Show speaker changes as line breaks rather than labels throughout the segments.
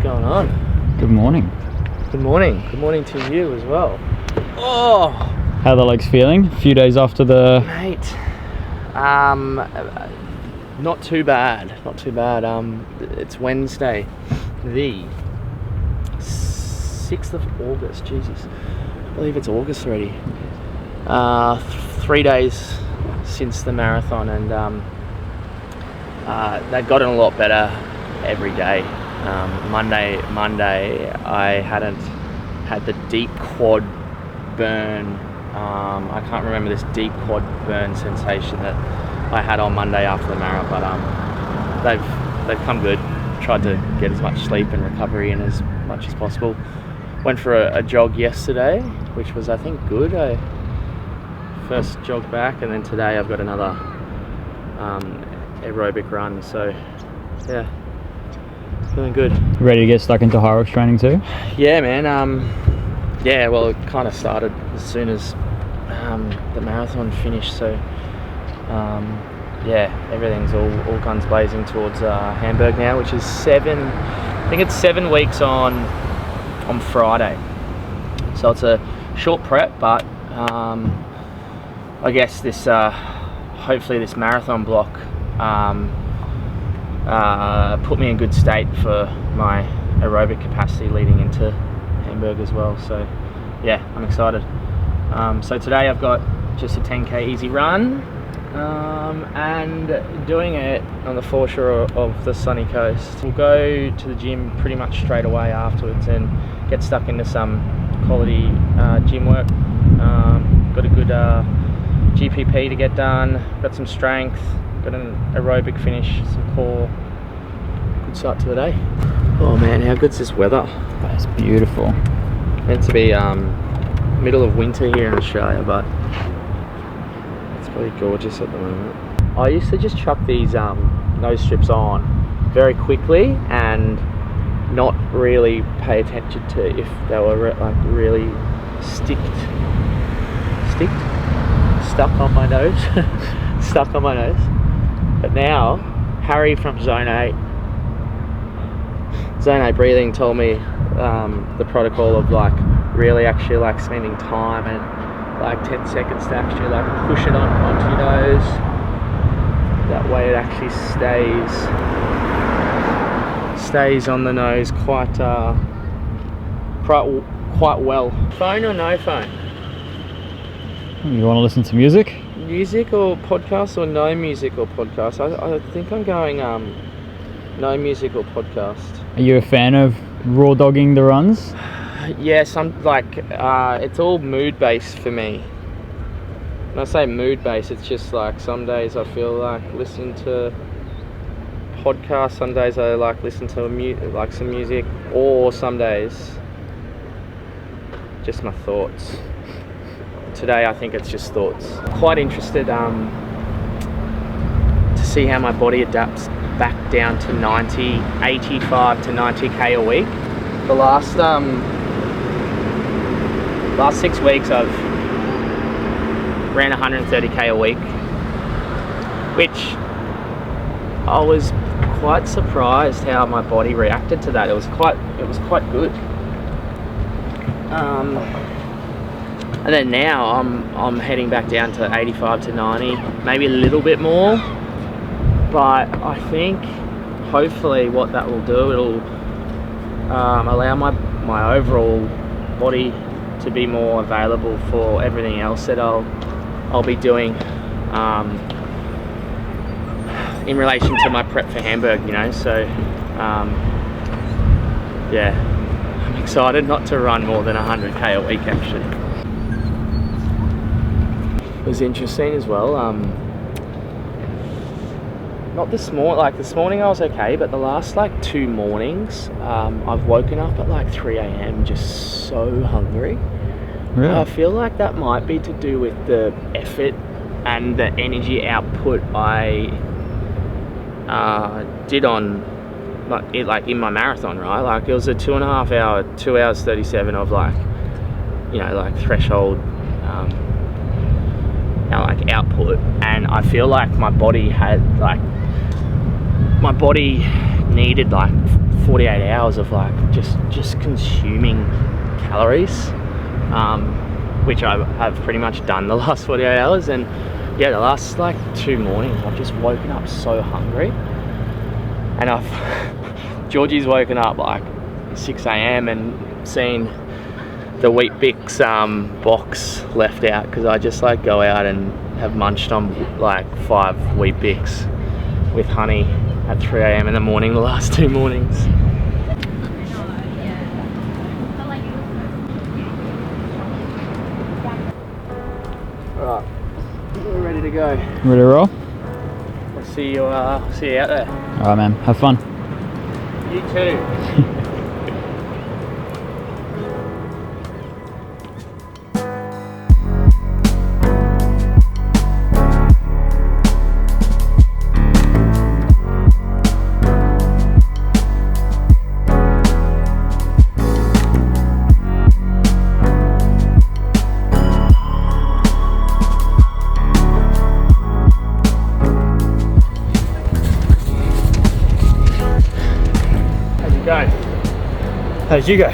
going on?
Good morning.
Good morning. Good morning to you as well. Oh,
How are the legs feeling? A few days after the...
mate. Not too bad. Not too bad. It's Wednesday, the 6th of August. Jesus, I believe it's August already. 3 days since the marathon, and they've gotten a lot better every day. Monday I hadn't had the deep quad burn. I can't remember this deep quad burn sensation that I had on Monday after the marathon, but they've come good. Tried to get as much sleep and recovery in as much as possible. Went for a jog yesterday, which was, I think, good. I first jogged back, and then today I've got another aerobic run, so yeah, feeling good.
Ready to get stuck into Hyrox training too?
Yeah, man. Yeah, well, it kind of started as soon as the marathon finished, so yeah, everything's all guns blazing towards Hamburg now, which is I think it's 7 weeks on Friday, so it's a short prep, but I guess this hopefully this marathon block put me in good state for my aerobic capacity leading into Hamburg as well. So yeah, I'm excited. So today I've got just a 10k easy run, and doing it on the foreshore of the sunny coast. We'll go to the gym pretty much straight away afterwards and get stuck into some quality gym work. Got a good GPP to get done, got some strength, got an aerobic finish, some core. Good start to the day. Oh man, how good's this weather?
That's beautiful.
Meant to be middle of winter here in Australia, but it's pretty gorgeous at the moment. I used to just chuck these nose strips on very quickly and not really pay attention to if they were like really stuck on my nose. Stuck on my nose. But now Harry from Zone 8 breathing told me the protocol of like really actually like spending time and like 10 seconds to actually like push it onto your nose. That way it actually stays on the nose quite well. Phone or no phone?
You want to listen to music?
Music or podcast, or no music or podcast? I think I'm going no music or podcast.
Are you a fan of raw dogging the runs?
Yes, I'm like it's all mood based for me. When I say mood based, it's just like some days I feel like listening to podcasts, some days I like listen to like some music, or some days just my thoughts. Today I think it's just thoughts. Quite interested to see how my body adapts back down to 85 to 90k a week. The last 6 weeks I've ran 130k a week, which I was quite surprised how my body reacted to that. It was quite good. And then now I'm heading back down to 85 to 90, maybe a little bit more. But I think hopefully what that will do, it'll allow my overall body to be more available for everything else that I'll be doing in relation to my prep for Hamburg, you know. So yeah, I'm excited not to run more than 100k a week actually. It was interesting as well. Not this morning, like this morning I was okay, but the last like 2 mornings, I've woken up at like 3 a.m. just so hungry.
Really?
I feel like that might be to do with the effort and the energy output I did on like in my marathon, right? Like it was a 2.5 hour, 2 hours 37 of like, you know, like threshold like output, and I feel like my body needed like 48 hours of like just consuming calories, which I have pretty much done the last 48 hours. And yeah, the last like 2 mornings I've just woken up so hungry, and Georgie's woken up like 6 a.m. and seen the Wheat Bix box left out, because I just like go out and have munched on like 5 Wheat Bix with honey at 3 a.m. in the morning the last 2 mornings. Alright, we're ready to go.
Ready to roll?
I'll see you out there.
Alright, man. Have fun.
You too. How'd you go?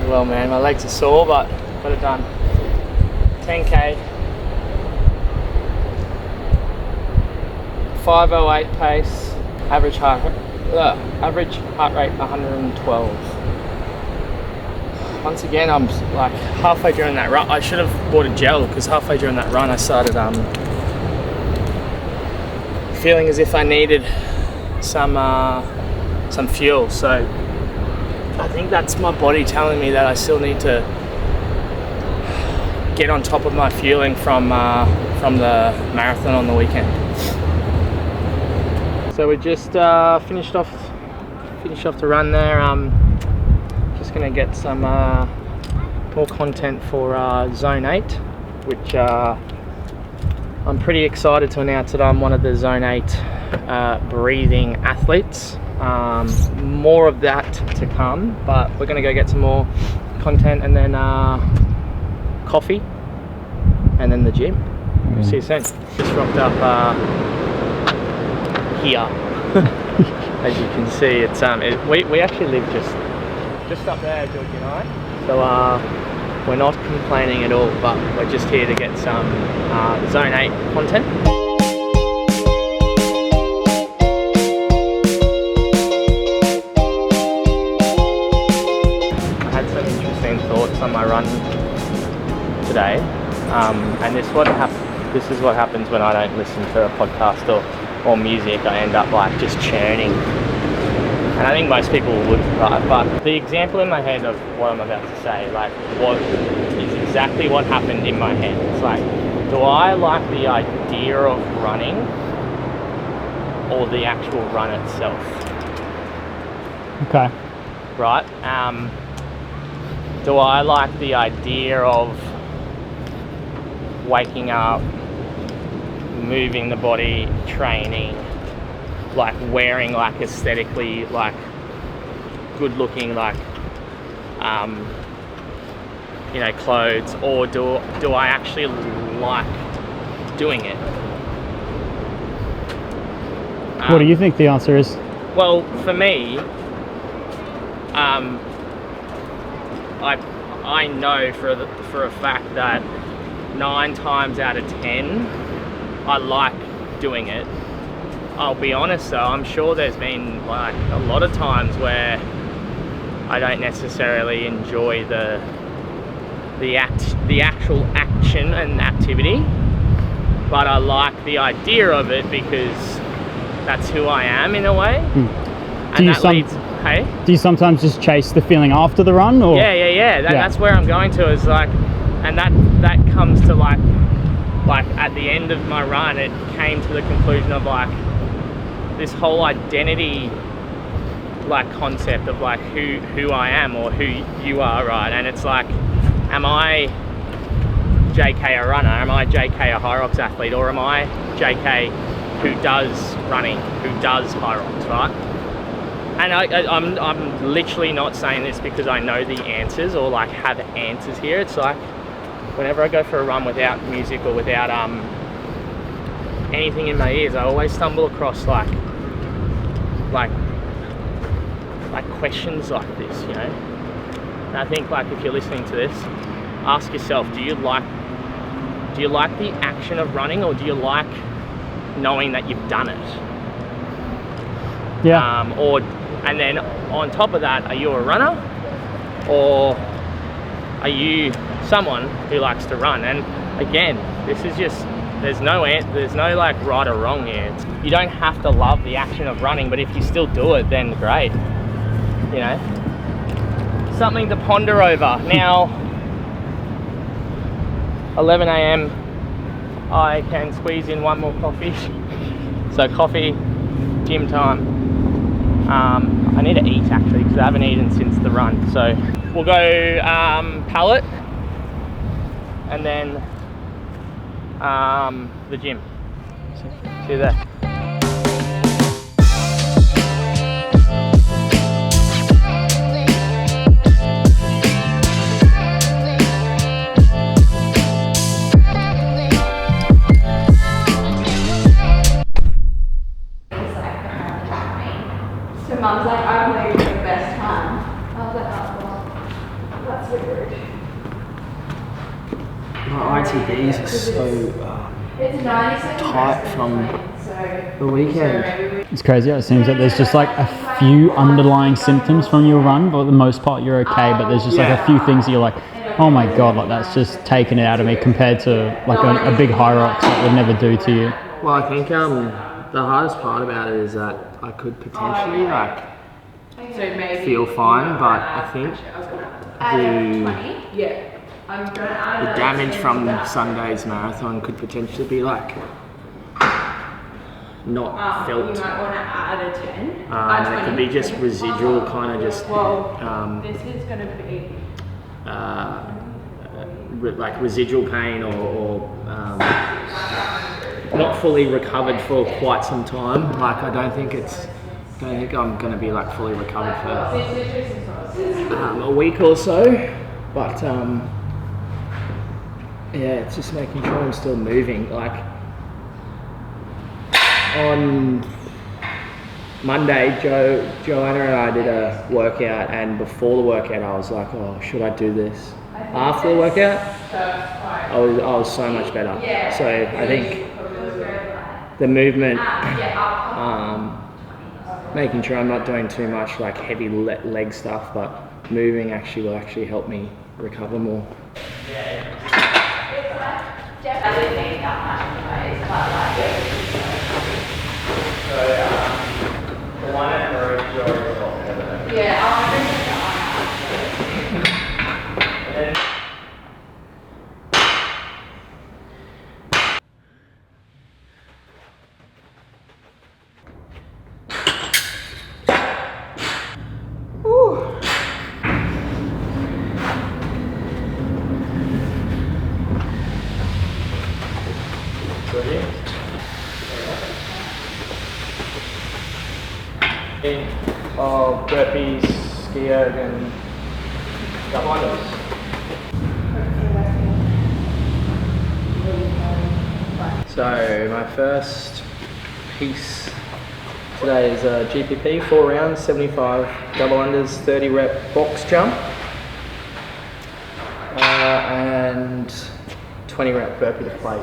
Well, man, my legs are sore, but got it done. 10k, 5:08 pace, average heart rate 112. Once again, I'm like halfway during that run. I should have bought a gel, because halfway during that run I started feeling as if I needed some fuel. So I think that's my body telling me that I still need to get on top of my fueling from the marathon on the weekend. So we just finished off the run there. Just gonna get some more content for Zone 8, which I'm pretty excited to announce that I'm one of the Zone 8 breathing athletes. More of that to come, but we're gonna go get some more content, and then coffee, and then the gym. See you soon. Just rocked up here. As you can see, it's we actually live just up there, Georgie and I. So we're not complaining at all, but we're just here to get some Zone 8 content. Thoughts on my run today, and this is what happens when I don't listen to a podcast or music. I end up like just churning, and I think most people would, right? But the example in my head of what I'm about to say, like, what is exactly what happened in my head. It's like, do I like the idea of running or the actual run itself?
Okay.
Right. Do I like the idea of waking up, moving the body, training, like wearing like aesthetically like good looking like clothes, or do I actually like doing it?
What do you think the answer is?
Well, for me, I know for a fact that 9 times out of 10 I like doing it. I'll be honest though, I'm sure there's been like a lot of times where I don't necessarily enjoy the actual action and activity, but I like the idea of it because that's who I am in a way. And that leads, hey?
Do you sometimes just chase the feeling after the run, or?
Yeah. That's where I'm going to, is like, and that comes to like at the end of my run, it came to the conclusion of like this whole identity like concept of like who I am or who you are, right? And it's like, am I JK a runner? Am I JK a Hyrox athlete? Or am I JK who does running, who does Hyrox, right? And I'm literally not saying this because I know the answers or like have answers here. It's like whenever I go for a run without music or without anything in my ears, I always stumble across like like questions like this, you know. And I think like if you're listening to this, ask yourself, do you like the action of running, or do you like knowing that you've done it?
Yeah.
And then on top of that, are you a runner, or are you someone who likes to run? And again, this is just, there's no like right or wrong here. You don't have to love the action of running, but if you still do it, then great. You know, something to ponder over. Now, 11 a.m. I can squeeze in one more coffee. So coffee, gym time. I need to eat actually, because I haven't eaten since the run. So we'll go pallet, and then the gym. See you there.
So Mum's like, I'm leaving for the best time. I was like, oh, well, that's weird.
My ITBs are so
It's 97
tight from the weekend.
It's crazy. It seems that there's just like a few underlying symptoms from your run, but for the most part you're okay. But there's just like a few things that you're like, oh my god, like that's just taken it out of me, compared to like a big Hyrox that would never do to you.
Well, I think the hardest part about it is that I could potentially like feel fine, but I think the damage from Sunday's marathon could potentially be like not felt.
You might want to add a 10.
It could be just residual, kind of just
This is going to be
like residual pain, or not fully recovered for quite some time. Like I don't think I'm going to be like fully recovered for a week or so, but yeah, it's just making sure I'm still moving. Like on Monday, Joanna and I did a workout, and before the workout I was like, oh, should I do this? After the workout, I was so much better. So I think the movement, making sure I'm not doing too much like heavy leg stuff, but moving will actually help me recover more. The one at Marie, of burpees, ski erg, and double unders. So my first piece today is a GPP, 4 rounds, 75 double unders, 30 rep box jump, and 20 rep burpee to plate.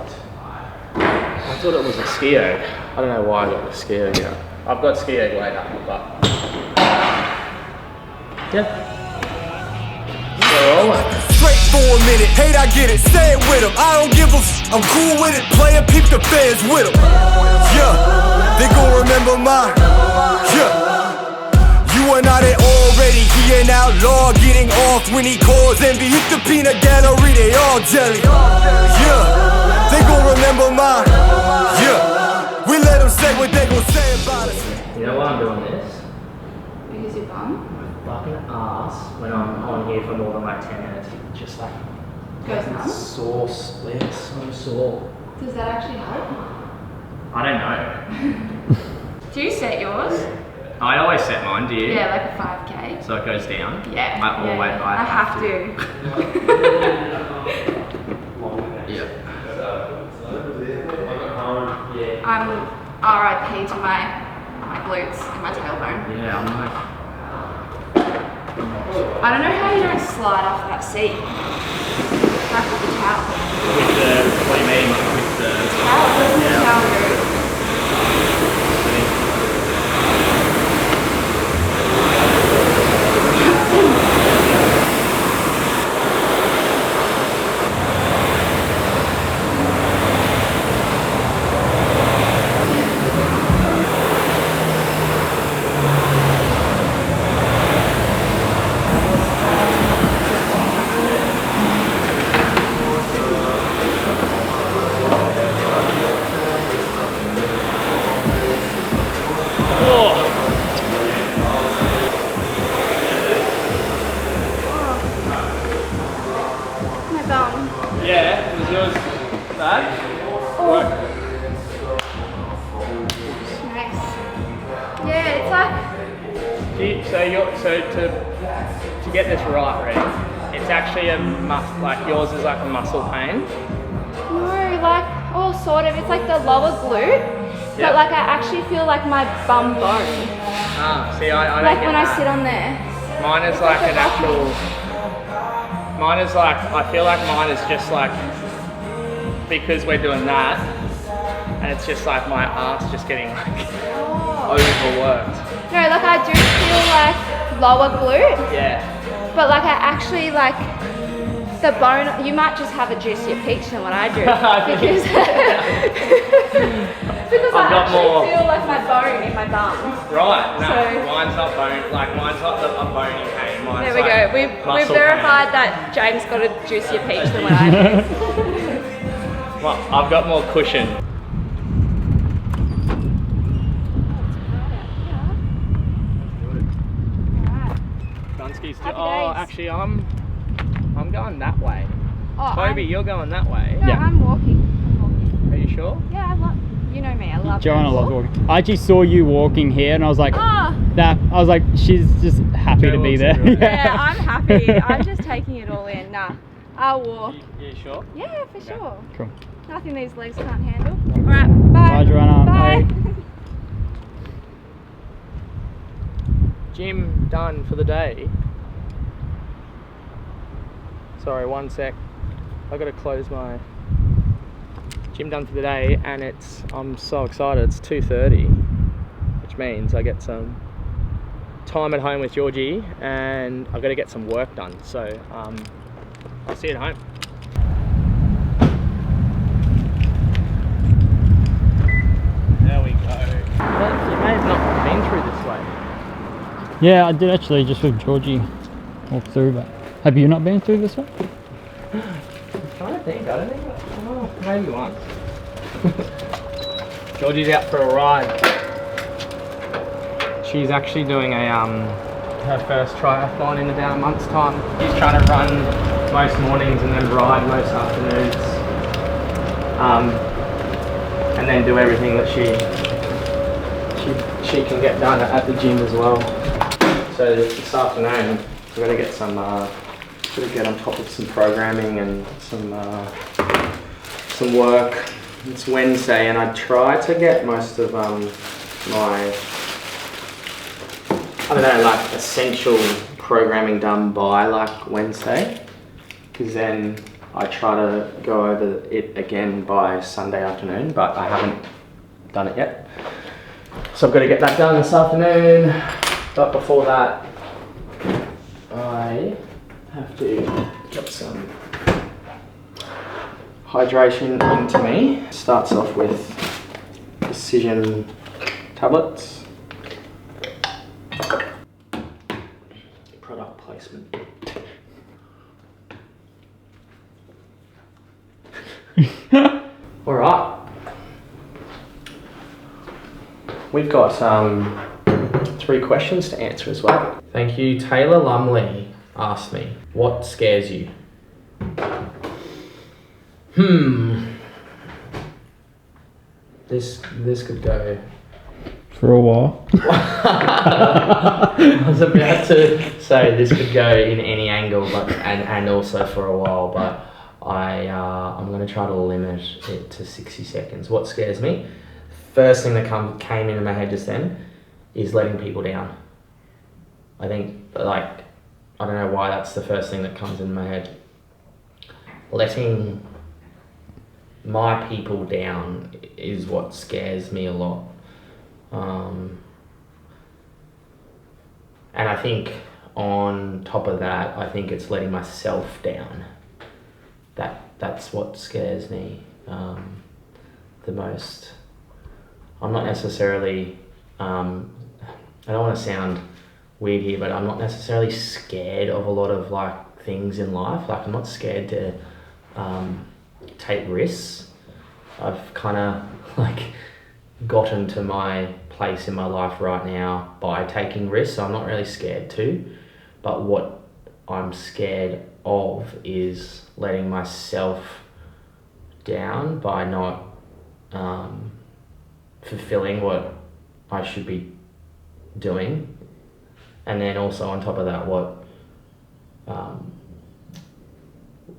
I thought it was a ski erg. I don't know why I got the ski erg out. I've got ski erg later, but yeah. So
straight for a minute, hate I get it, say it with them. I don't give a I'm cool with it, player, peep the fans with them. Yeah, they gon' remember mine. Yeah, you are not it already. He an outlaw, getting off when he calls envy. Hit the peanut gallery, they all jelly. Yeah, they gon' remember mine. Yeah, we let them say what they gon' say about us.
you know why I'm doing this?
Because your bum
Fucking ass when I'm on here for more than like 10 minutes. It just like
goes numb.
sore, it's so sore.
Does that actually help?
I don't know.
Do you set yours?
I always set mine, do you?
Yeah, like a 5k.
So it goes down?
Yeah.
I
have to.
Yep.
I'm RIP to my glutes and my tailbone.
Yeah, I'm like,
I don't know how you don't slide off that seat. Like with the towel.
With the, what do you mean? With the
Towel, doesn't the towel go?
Yeah, was yours bad?
Oh. Nice. Yeah, it's like.
So to get this right, Reed, it's actually a like yours is like a muscle pain.
No, like, oh, sort of. It's like the lower glute, but like I actually feel like my bum bone.
Ah, see, I don't
like
get
when
that.
I sit on there.
Mine is like an actual. Mine is like, I feel like mine is just like, because we're doing that, and it's just like my ass just getting like overworked.
No, like I do feel like lower glute,
Yeah.
but like I actually like the bone, you might just have a juicier peach than what I do. Because, because I
got
actually
more-
feel like my bone in my bum.
Right, no,
So-
mine's not bone, like mine's not a bony pain, mine's
There we
like
go. We've
muscle
verified that James got a juicier peach than what I do.
pain. Well, I've got more cushion. Dunsky's still,
Happy
oh,
days.
actually I'm going that way.
Oh,
Toby, you're going that way.
No,
Yeah.
I'm walking.
Are you sure?
Yeah, I love. You know me. I love.
Joanna
to
loves
walk.
walking. I actually saw you walking here, and I was like,
Oh,
that. I was like, she's just happy
Joe
to be
walks
there.
everywhere.
yeah, I'm happy. I'm just taking it all in. Nah, I'll walk.
You sure?
Yeah, for sure.
Cool.
Nothing these legs can't handle. All right, bye.
Bye, Joanna.
Bye.
Gym done for the day. Sorry, one sec. I gotta close my gym done for the day, and I'm so excited. It's 2:30, which means I get some time at home with Georgie, and I've got to get some work done. So I'll see you at home. There we go. You may have not been through this way.
Yeah, I did actually, just with Georgie, walk through, but have you not been through this way?
I'm trying to think. I don't think. Oh, maybe once. Georgie's out for a ride. She's actually doing her first triathlon in about a month's time. She's trying to run most mornings and then ride most afternoons, and then do everything that she can get done at the gym as well. So this afternoon we're going to get some. Sort of get on top of some programming and some work. It's Wednesday, and I try to get most of my like essential programming done by like Wednesday, because then I try to go over it again by Sunday afternoon, but I haven't done it yet. So I've got to get that done this afternoon, but before that I have to get some hydration into me. Starts off with Precision tablets. Product placement. All right. We've got 3 questions to answer as well. Thank you. Taylor Lumley asked me, what scares you? This could go.
For a while.
I was about to say this could go in any angle, but and also for a while, but I'm going to try to limit it to 60 seconds. What scares me? First thing that came into my head just then is letting people down. I think, like, I don't know why that's the first thing that comes in my head. Letting my people down is what scares me a lot. And I think on top of that, I think it's letting myself down. That's what scares me the most. I'm not necessarily, I don't want to sound weird here, but I'm not necessarily scared of a lot of like things in life. Like I'm not scared to take risks. I've kind of like gotten to my place in my life right now by taking risks, so I'm not really scared to. But what I'm scared of is letting myself down by not fulfilling what I should be doing, and then also on top of that, what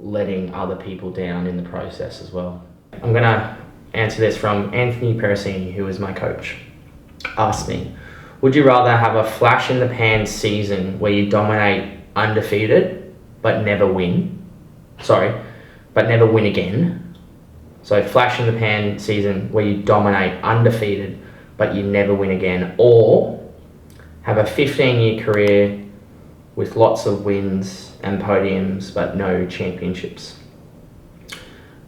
letting other people down in the process as well. I'm gonna answer this from Anthony Perosini, who is my coach. Asked me, would you rather have a flash in the pan season where you dominate undefeated but never win? But never win again. So flash in the pan season where you dominate undefeated but you never win again, or have a 15-year career with lots of wins and podiums but no championships.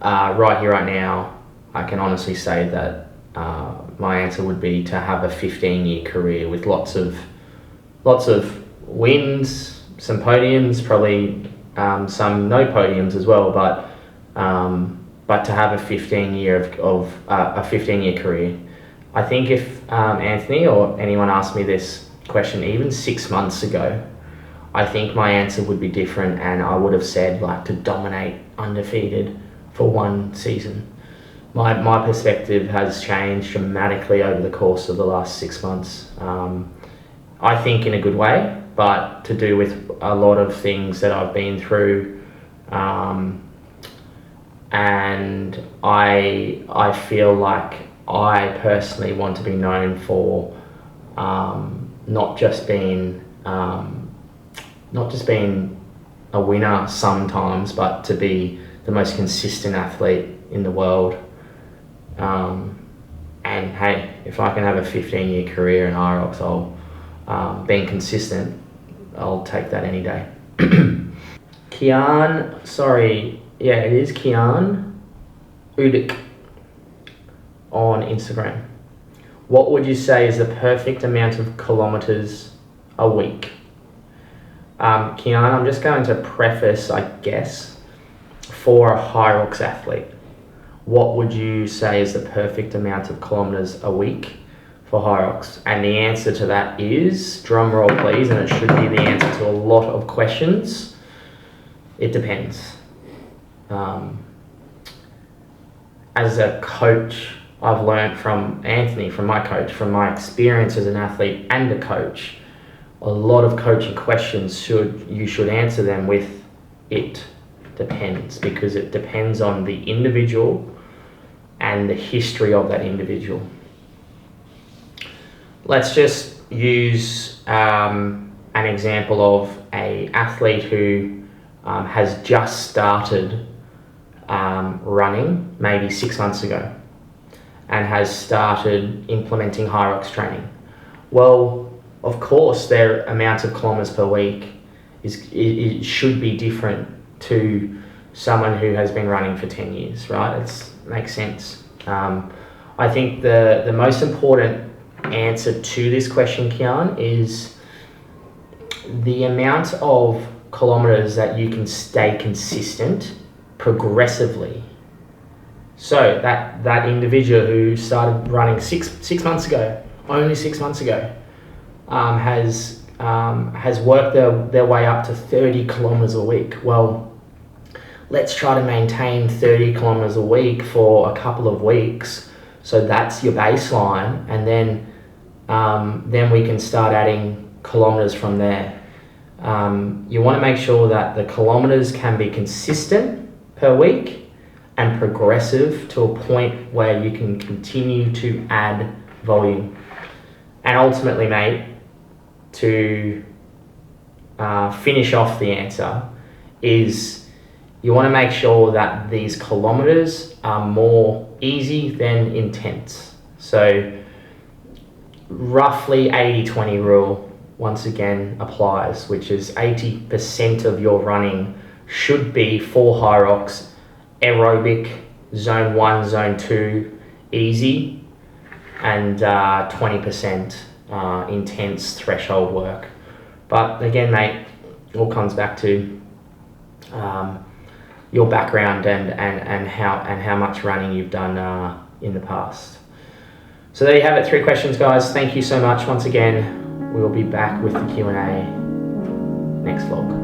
Right here, right now, I can honestly say that my answer would be to have a 15-year career with lots of wins, some podiums, probably some no podiums as well, but to have a 15-year career. I think if Anthony or anyone asked me this question even 6 months ago, I think my answer would be different, and I would have said like to dominate undefeated for one season. My perspective has changed dramatically over the course of the last 6 months. I think in a good way, but to do with a lot of things that I've been through, and I feel like I personally want to be known for not just being a winner sometimes, but to be the most consistent athlete in the world. And hey, if I can have a 15-year career in Hyrox, being consistent, I'll take that any day. Kian, sorry, yeah, it is Kian Udik on Instagram. What would you say is the perfect amount of kilometers a week? Kian, I'm just going to preface, I guess, for a Hyrox athlete. What would you say is the perfect amount of kilometers a week for Hyrox? And the answer to that is, drum roll please, and it should be the answer to a lot of questions, it depends. As a coach, I've learned from Anthony, from my coach, from my experience as an athlete and a coach, a lot of coaching questions you should answer them with it depends, because it depends on the individual and the history of that individual. Let's just use an example of an athlete who has just started running maybe 6 months ago and has started implementing Hyrox training. Well, of course, their amount of kilometers per week it should be different to someone who has been running for 10 years, right? It makes sense. I think the most important answer to this question, Kian, is the amount of kilometers that you can stay consistent progressively. So that individual who started running six months ago, only 6 months ago, has worked their way up to 30 kilometers a week. Well, let's try to maintain 30 kilometers a week for a couple of weeks. So that's your baseline, and then we can start adding kilometers from there. You want to make sure that the kilometers can be consistent per week and progressive to a point where you can continue to add volume. And ultimately, mate, to finish off the answer is you want to make sure that these kilometers are more easy than intense. So roughly 80-20 rule once again applies, which is 80% of your running should be for Hyrox, aerobic, zone 1, zone 2, easy, and 20% intense threshold work. But again, mate, it all comes back to your background and how much running you've done in the past. So there you have it, 3 questions, guys. Thank you so much once again. We will be back with the Q&A next vlog.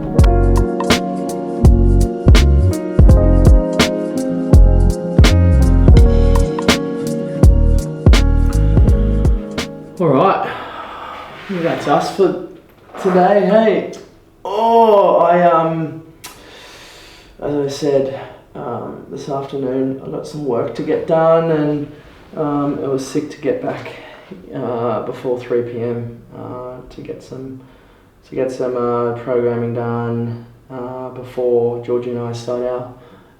Alright, that's us for today, hey. As I said, this afternoon I got some work to get done, and it was sick to get back before 3 p.m. To get some programming done before Georgie and I start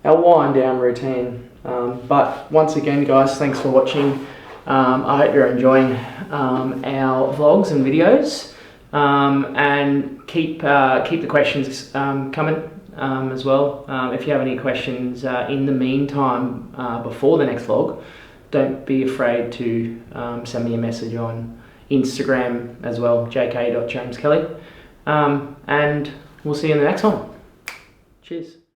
our wind down routine. But once again, guys, thanks for watching. I hope you're enjoying our vlogs and videos, and keep the questions coming as well. If you have any questions in the meantime before the next vlog, don't be afraid to send me a message on Instagram as well, jk.james.kelly, and we'll see you in the next one. Cheers.